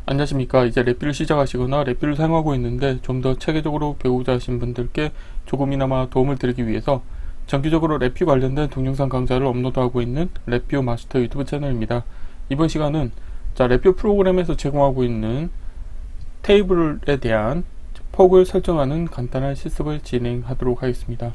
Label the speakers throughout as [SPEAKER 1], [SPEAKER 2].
[SPEAKER 1] 안녕하십니까. 이제 랩뷰를 시작하시거나 랩뷰를 사용하고 있는데 좀 더 체계적으로 배우고자 하신 분들께 조금이나마 도움을 드리기 위해서 정기적으로 랩뷰 관련된 동영상 강좌를 업로드하고 있는 랩뷰 마스터 유튜브 채널입니다. 이번 시간은 랩뷰 프로그램에서 제공하고 있는 테이블에 대한 폭을 설정하는 간단한 실습을 진행하도록 하겠습니다.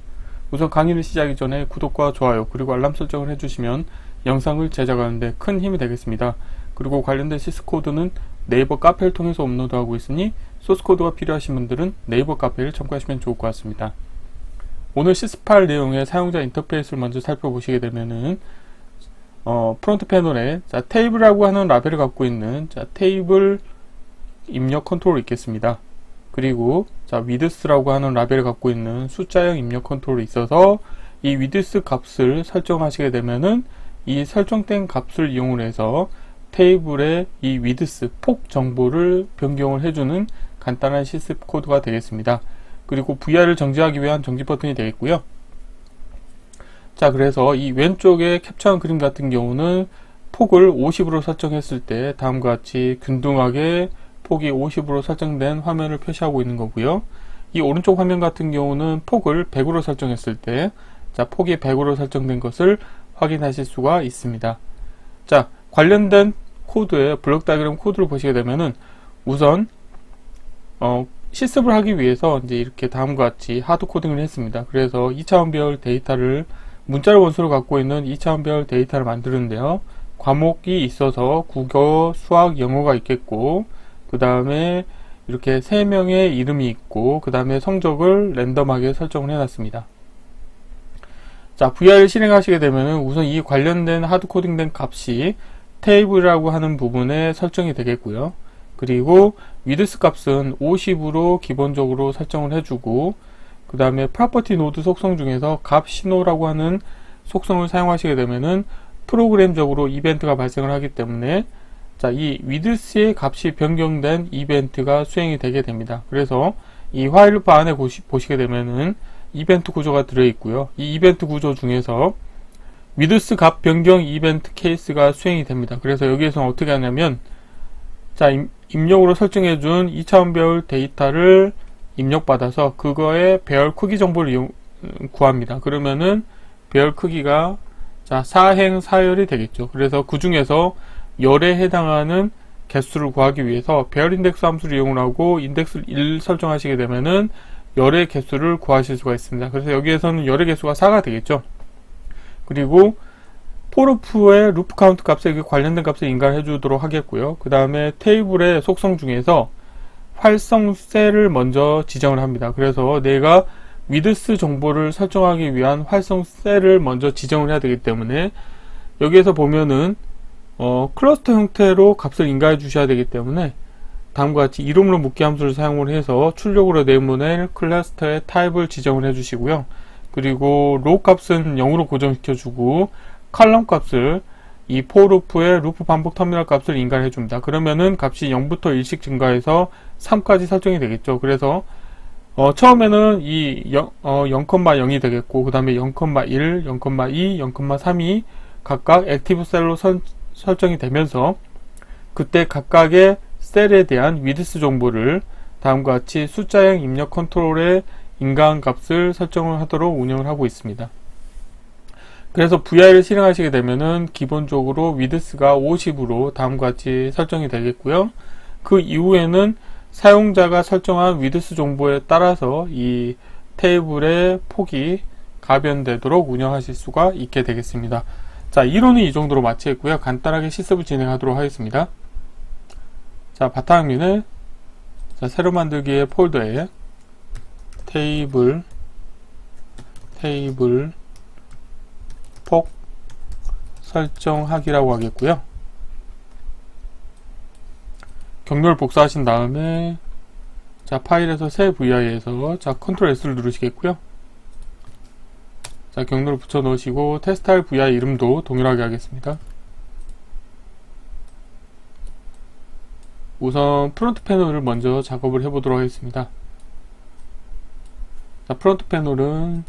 [SPEAKER 1] 우선 강의를 시작하기 전에 구독과 좋아요 그리고 알람 설정을 해주시면 영상을 제작하는데 큰 힘이 되겠습니다. 그리고 관련된 실습 코드는 네이버 카페를 통해서 업로드하고 있으니 소스코드가 필요하신 분들은 네이버 카페를 참고하시면 좋을 것 같습니다. 오늘 실습할 내용의 사용자 인터페이스를 먼저 살펴보시게 되면은 프론트 패널에 테이블이라고 하는 라벨을 갖고 있는 테이블 입력 컨트롤이 있겠습니다. 그리고 위드스라고 하는 라벨을 갖고 있는 숫자형 입력 컨트롤이 있어서 이 위드스 값을 설정하시게 되면은 이 설정된 값을 이용을 해서 테이블의 이 위드스 폭 정보를 변경을 해주는 간단한 실습 코드가 되겠습니다. 그리고 VR을 정지하기 위한 정지 버튼이 되겠고요. 그래서 이 왼쪽에 캡처한 그림 같은 경우는 폭을 50으로 설정했을 때 다음과 같이 균등하게 폭이 50으로 설정된 화면을 표시하고 있는 거고요. 이 오른쪽 화면 같은 경우는 폭을 100으로 설정했을 때 폭이 100으로 설정된 것을 확인하실 수가 있습니다. 관련된 코드의 블록 다이어그램 코드를 보시게 되면은 우선 실습을 하기 위해서 이제 이렇게 다음과 같이 하드 코딩을 했습니다. 그래서 2차원별 데이터를 문자를 원소로 갖고 있는 2차원별 데이터를 만드는데요. 과목이 있어서 국어, 수학, 영어가 있겠고 그 다음에 이렇게 3명의 이름이 있고 그 다음에 성적을 랜덤하게 설정을 해놨습니다. VR을 실행하시게 되면은 우선 이 관련된 하드 코딩된 값이 테이블이라고 하는 부분에 설정이 되겠고요. 그리고 위드스 값은 50으로 기본적으로 설정을 해주고 그 다음에 프로퍼티 노드 속성 중에서 값 신호라고 하는 속성을 사용하시게 되면은 프로그램적으로 이벤트가 발생을 하기 때문에 이 위드스의 값이 변경된 이벤트가 수행이 되게 됩니다. 그래서 이 화일 루프 안에 보시게 되면은 이벤트 구조가 들어있고요. 이 이벤트 구조 중에서 위드스 값 변경 이벤트 케이스가 수행이 됩니다. 그래서 여기에서는 어떻게 하냐면 입력으로 설정해준 2차원별 데이터를 입력받아서 그거의 배열 크기 정보를 구합니다. 그러면은 배열 크기가 4행 4열이 되겠죠. 그래서 그 중에서 열에 해당하는 개수를 구하기 위해서 배열 인덱스 함수를 이용을 하고 인덱스를 1 설정하시게 되면은 열의 개수를 구하실 수가 있습니다. 그래서 여기에서는 열의 개수가 4가 되겠죠. 그리고 포르프의 루프 카운트 값에 관련된 값을 인가해 주도록 하겠고요. 그 다음에 테이블의 속성 중에서 활성 셀을 먼저 지정을 합니다. 그래서 내가 위드스 정보를 설정하기 위한 활성 셀을 먼저 지정을 해야 되기 때문에 여기에서 보면은 클러스터 형태로 값을 인가해 주셔야 되기 때문에 다음과 같이 이름으로 묻기 함수를 사용을 해서 출력으로 내보낼 클러스터의 타입을 지정을 해 주시고요. 그리고 로우 값은 0으로 고정시켜 주고 컬럼 값을 이 포루프의 루프 반복 터미널 값을 인가해 줍니다. 그러면은 값이 0부터 1씩 증가해서 3까지 설정이 되겠죠. 그래서 처음에는 이 0,0이 되겠고 그 다음에 0,1, 0,2, 0,3이 각각 액티브 셀로 설정이 되면서 그때 각각의 셀에 대한 위드스 정보를 다음과 같이 숫자형 입력 컨트롤의 인가한 값을 설정을 하도록 운영을 하고 있습니다. 그래서 VR을 실행하시게 되면은 기본적으로 위드스가 50으로 다음과 같이 설정이 되겠고요. 그 이후에는 사용자가 설정한 위드스 정보에 따라서 이 테이블의 폭이 가변되도록 운영하실 수가 있게 되겠습니다. 이론은 이 정도로 마치겠고요. 간단하게 실습을 진행하도록 하겠습니다. 바탕화면을 새로 만들기의 폴더에 테이블 폭 설정하기라고 하겠고요. 경로를 복사하신 다음에 파일에서 새 VI에서 컨트롤 S를 누르시겠고요. 경로를 붙여 넣으시고 테스트할 VI 이름도 동일하게 하겠습니다. 우선 프론트 패널을 먼저 작업을 해보도록 하겠습니다. 프론트 패널은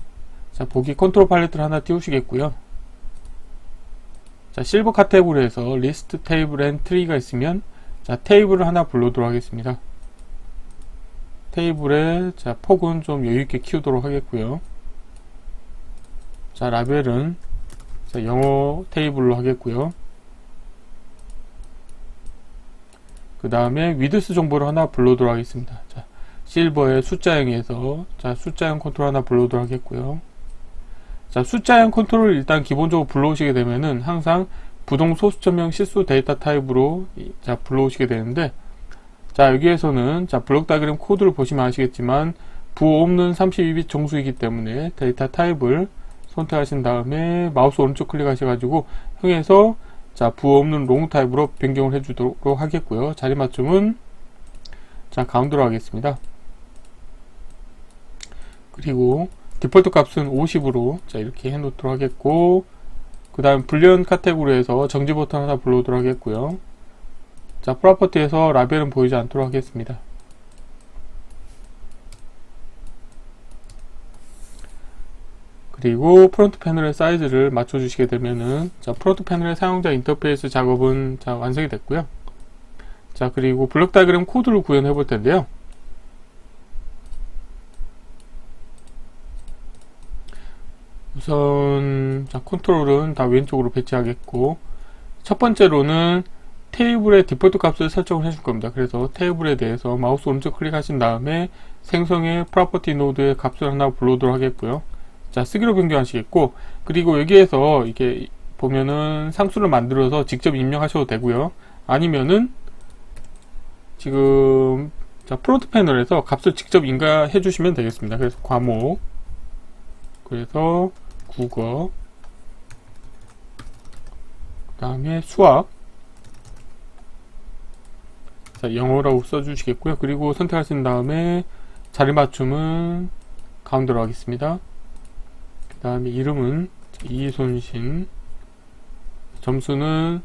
[SPEAKER 1] 보기 컨트롤 팔레트를 하나 띄우시겠고요. 실버 카테고리에서 리스트 테이블 앤 트리가 있으면 자, 테이블을 하나 불러오도록 하겠습니다. 테이블의 자, 폭은 좀 여유있게 키우도록 하겠고요. 자, 라벨은 자, 영어 테이블로 하겠고요. 그 다음에 위드스 정보를 하나 불러오도록 하겠습니다. 자, 실버의 숫자형에서 자, 숫자형 컨트롤 하나 불러오도록 하겠고요. 자, 숫자형 컨트롤을 일단 기본적으로 불러오시게 되면은 항상 부동 소수점형 실수 데이터 타입으로 자, 불러오시게 되는데, 자, 여기에서는 자, 블록 다이그램 코드를 보시면 아시겠지만 부호 없는 32빗 정수이기 때문에 데이터 타입을 선택하신 다음에 마우스 오른쪽 클릭하셔가지고 형에서 자, 부호 없는 롱 타입으로 변경을 해주도록 하겠고요. 자리 맞춤은 자, 가운데로 하겠습니다. 그리고 디폴트 값은 50으로 자, 이렇게 해놓도록 하겠고, 그 다음 불리언 카테고리에서 정지 버튼 하나 불러오도록 하겠고요. 자, 프로퍼티에서 라벨은 보이지 않도록 하겠습니다. 그리고 프론트 패널의 사이즈를 맞춰주시게 되면은 자, 프론트 패널의 사용자 인터페이스 작업은 자, 완성이 됐고요. 자, 그리고 블록 다이그램 코드를 구현해 볼 텐데요. 우선 자, 컨트롤은 다 왼쪽으로 배치하겠고, 첫 번째로는 테이블의 디폴트 값을 설정을 해줄 겁니다. 그래서 테이블에 대해서 마우스 오른쪽 클릭하신 다음에 생성의 프로퍼티 노드의 값을 하나 불러오도록 하겠고요. 자, 쓰기로 변경하시겠고, 그리고 여기에서 이게 보면은 상수를 만들어서 직접 입력하셔도 되고요. 아니면은 지금 자, 프론트 패널에서 값을 직접 인가해 주시면 되겠습니다. 그래서 과목, 그래서 국어, 그 다음에 수학, 자, 영어라고 써주시겠고요. 그리고 선택하신 다음에 자리 맞춤은 가운데로 하겠습니다. 그 다음에 이름은 이손신, 점수는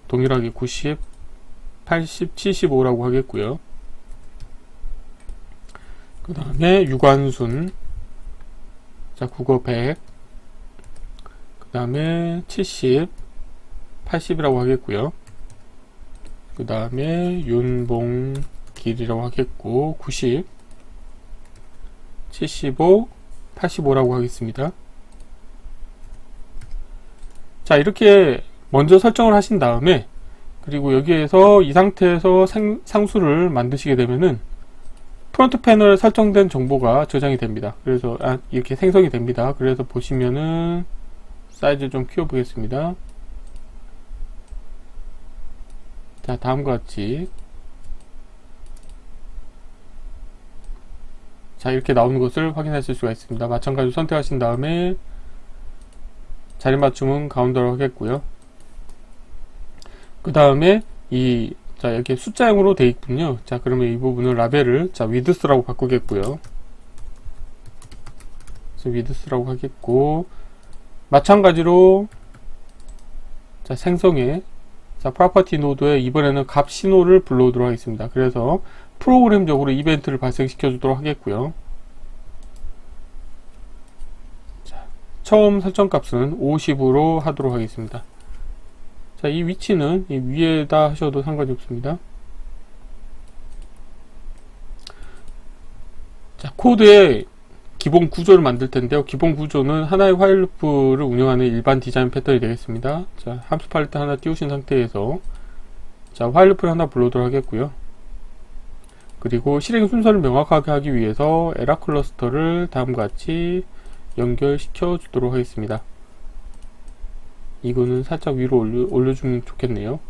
[SPEAKER 1] 동일하게 90, 80, 75라고 하겠고요. 그 다음에 유관순, 자, 국어 100, 그 다음에 70, 80이라고 하겠고요. 그 다음에 윤봉길이라고 하겠고, 90, 75, 85라고 하겠습니다. 자, 이렇게 먼저 설정을 하신 다음에, 그리고 여기에서 이 상태에서 상수를 만드시게 되면은 프론트 패널에 설정된 정보가 저장이 됩니다. 그래서 이렇게 생성이 됩니다. 그래서 보시면은 사이즈 좀 키워 보겠습니다. 자, 다음과 같이 자, 이렇게 나오는 것을 확인하실 수가 있습니다. 마찬가지로 선택하신 다음에 자리 맞춤은 가운데로 하겠고요. 그 다음에 자, 이렇게 숫자형으로 되어 있군요. 자, 그러면 이 부분을 라벨을 자, 위드스라고 바꾸겠고요. 그래서 위드스라고 하겠고, 마찬가지로 자, 생성에 자, 프로퍼티 노드에 이번에는 값 신호를 불러오도록 하겠습니다. 그래서 프로그램적으로 이벤트를 발생시켜 주도록 하겠고요. 자, 처음 설정 값은 50으로 하도록 하겠습니다. 자, 이 위치는 이 위에다 하셔도 상관이 없습니다. 자, 코드의 기본 구조를 만들 텐데요. 기본 구조는 하나의 화일 루프를 운영하는 일반 디자인 패턴이 되겠습니다. 자, 함수 팔레트 하나 띄우신 상태에서 자, 화일 루프를 하나 불러오도록 하겠고요. 그리고 실행 순서를 명확하게 하기 위해서 에라 클러스터를 다음과 같이 연결시켜 주도록 하겠습니다. 이거는 살짝 위로 올려주면 좋겠네요.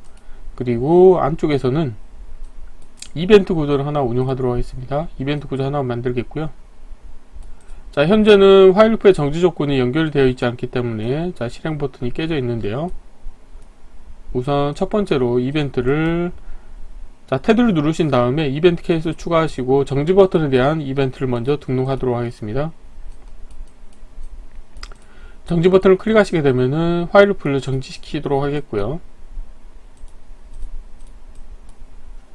[SPEAKER 1] 그리고 안쪽에서는 이벤트 구조를 하나 운영하도록 하겠습니다. 이벤트 구조 하나 만들겠고요. 자, 현재는 화일 루프의 정지 조건이 연결되어 있지 않기 때문에 자, 실행 버튼이 깨져 있는데요. 우선 첫 번째로 이벤트를 자, 테드를 누르신 다음에 이벤트 케이스 추가하시고 정지 버튼에 대한 이벤트를 먼저 등록하도록 하겠습니다. 정지 버튼을 클릭하시게 되면은 화일 루프를 정지시키도록 하겠고요.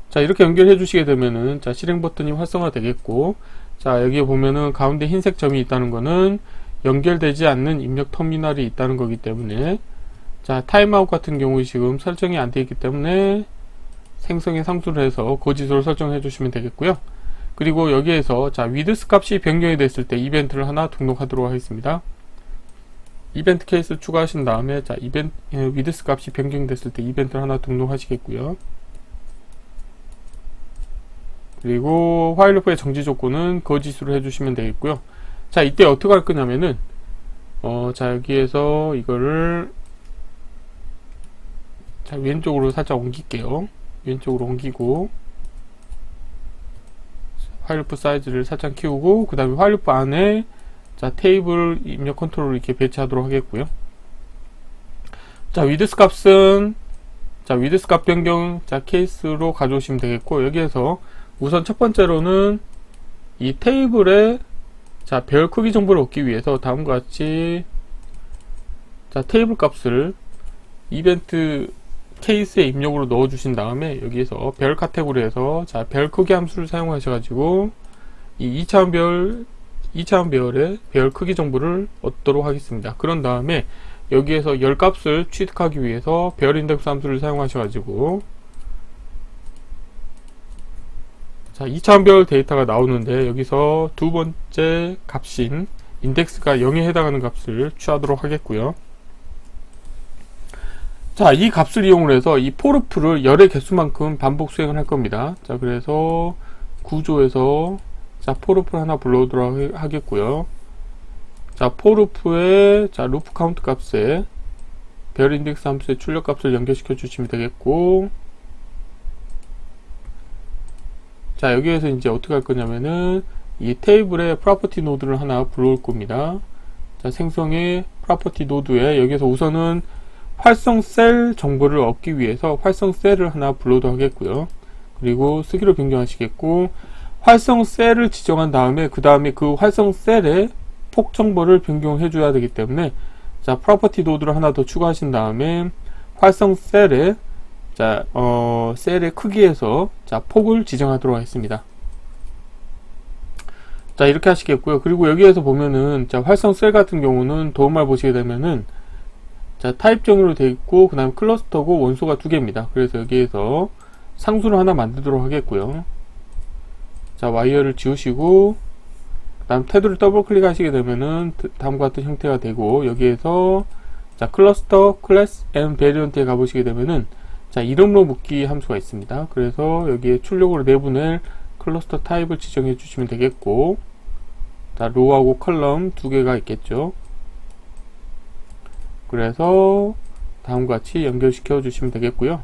[SPEAKER 1] 자, 이렇게 연결해 주시게 되면은 자, 실행 버튼이 활성화 되겠고, 자, 여기에 보면은 가운데 흰색 점이 있다는 거는 연결되지 않는 입력 터미널이 있다는 거기 때문에, 자, 타임아웃 같은 경우 지금 설정이 안 되어 있기 때문에 생성에 상수를 해서 거짓으로 설정해 주시면 되겠고요. 그리고 여기에서 자 위드스 값이 변경이 됐을 때 이벤트를 하나 등록하도록 하겠습니다. 이벤트 케이스 추가하신 다음에 자 위드스 값이 변경됐을 때 이벤트를 하나 등록하시겠고요. 그리고 화일 루프의 정지 조건은 거짓으로 해주시면 되겠고요. 자 이때 어떻게 할 거냐면은 자 여기에서 이거를 자 왼쪽으로 살짝 옮길게요. 왼쪽으로 옮기고 화일 루프 사이즈를 살짝 키우고 그 다음에 화일 루프 안에 자 테이블 입력 컨트롤을 이렇게 배치하도록 하겠고요. 자 위드스 값은 자 위드스 값 변경 자 케이스로 가져오시면 되겠고, 여기에서 우선 첫 번째로는 이 테이블에 자 별 크기 정보를 얻기 위해서 다음과 같이 자 테이블 값을 이벤트 케이스에 입력으로 넣어 주신 다음에 여기에서 별 카테고리에서 자 별 크기 함수를 사용하셔 가지고 이 2차원 배열의 별 크기 정보를 얻도록 하겠습니다. 그런 다음에 여기에서 열 값을 취득하기 위해서 별 인덱스 함수를 사용하셔 가지고 자 2차원별 데이터가 나오는데 여기서 두 번째 값인 인덱스가 0에 해당하는 값을 취하도록 하겠고요. 자 이 값을 이용을 해서 이 포르프를 열의 개수만큼 반복 수행을 할 겁니다. 자 그래서 구조에서 자 포르프를 하나 불러오도록 하겠고요. 자 포르프의 자 루프 카운트 값에 별 인덱스 함수의 출력 값을 연결시켜 주시면 되겠고, 자 여기에서 이제 어떻게 할 거냐면은 이 테이블에 프로퍼티 노드를 하나 불러올 겁니다. 자 생성의 프로퍼티 노드에 여기서 우선은 활성 셀 정보를 얻기 위해서 활성 셀을 하나 불러도 하겠고요. 그리고 쓰기로 변경하시겠고, 활성 셀을 지정한 다음에 그 다음에 그 활성 셀의 폭 정보를 변경해 줘야 되기 때문에 자 프로퍼티 노드를 하나 더 추가하신 다음에 활성 셀에 자 셀의 크기에서 자 폭을 지정하도록 하겠습니다. 자 이렇게 하시겠고요. 그리고 여기에서 보면은 자 활성 셀 같은 경우는 도움말 보시게 되면은 자 타입 정의로 되어 있고 그 다음 클러스터고 원소가 두 개입니다. 그래서 여기에서 상수를 하나 만들도록 하겠고요. 자 와이어를 지우시고 그 다음 테두를 더블 클릭하시게 되면은 다음과 같은 형태가 되고, 여기에서 자 클러스터 클래스 앤 베리언트에 가보시게 되면은 자 이름으로 묶기 함수가 있습니다. 그래서 여기에 출력으로 내보낼 클러스터 타입을 지정해 주시면 되겠고, 자 로우하고 컬럼 두 개가 있겠죠. 그래서 다음과 같이 연결시켜 주시면 되겠고요.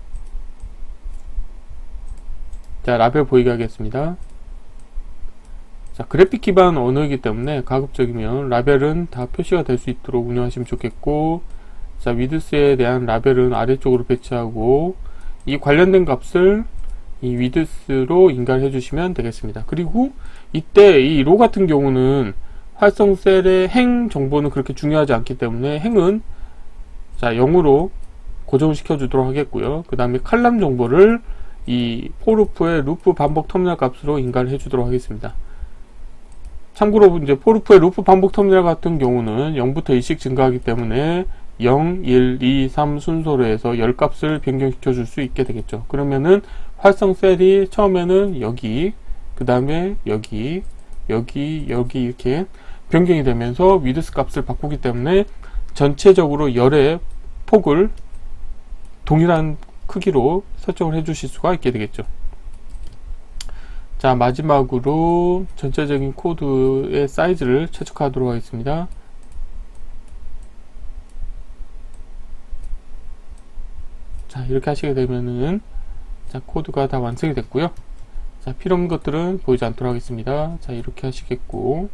[SPEAKER 1] 자 라벨 보이게 하겠습니다. 자 그래픽 기반 언어이기 때문에 가급적이면 라벨은 다 표시가 될 수 있도록 운영하시면 좋겠고, 자 위드스에 대한 라벨은 아래쪽으로 배치하고 이 관련된 값을 이 위드스로 인가해 주시면 되겠습니다. 그리고 이때 이 로 같은 경우는 활성 셀의 행 정보는 그렇게 중요하지 않기 때문에 행은 자 0으로 고정시켜 주도록 하겠고요. 그 다음에 칼럼 정보를 이 포루프의 루프 반복 터미널 값으로 인가를 해 주도록 하겠습니다. 참고로 이제 포루프의 루프 반복 터미널 같은 경우는 0부터 2씩 증가하기 때문에 0, 1, 2, 3 순서로 해서 열 값을 변경시켜 줄 수 있게 되겠죠. 그러면은 활성 셀이 처음에는 여기, 그 다음에 여기 이렇게 변경이 되면서 위드스 값을 바꾸기 때문에 전체적으로 열의 폭을 동일한 크기로 설정을 해 주실 수가 있게 되겠죠. 자 마지막으로 전체적인 코드의 사이즈를 최적화하도록 하겠습니다. 자 이렇게 하시게 되면은 자 코드가 다 완성이 됐고요. 자 필요없는 것들은 보이지 않도록 하겠습니다. 자 이렇게 하시겠고,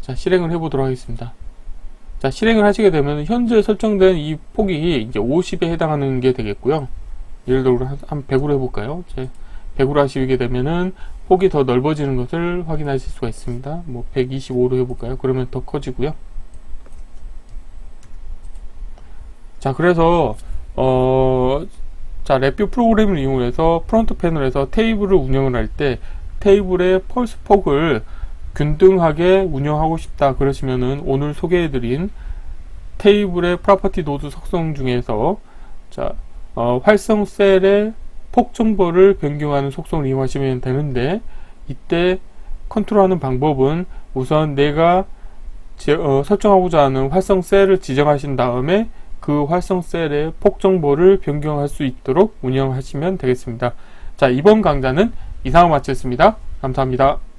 [SPEAKER 1] 자 실행을 해 보도록 하겠습니다. 자 실행을 하시게 되면 현재 설정된 이 폭이 이제 50에 해당하는 게 되겠고요. 예를 들어 한 100으로 해볼까요? 100으로 하시게 되면은 폭이 더 넓어지는 것을 확인하실 수가 있습니다. 뭐 125로 해볼까요? 그러면 더 커지고요. 자 그래서 자 랩뷰 프로그램을 이용해서 프론트 패널에서 테이블을 운영을 할 때 테이블의 펄스 폭을 균등하게 운영하고 싶다 그러시면은 오늘 소개해드린 테이블의 프로퍼티 노드 속성 중에서 자 활성 셀의 폭 정보를 변경하는 속성을 이용하시면 되는데, 이때 컨트롤하는 방법은 우선 내가 설정하고자 하는 활성 셀을 지정하신 다음에 그 활성 셀의 폭 정보를 변경할 수 있도록 운영하시면 되겠습니다. 자, 이번 강좌는 이상으로 마치겠습니다. 감사합니다.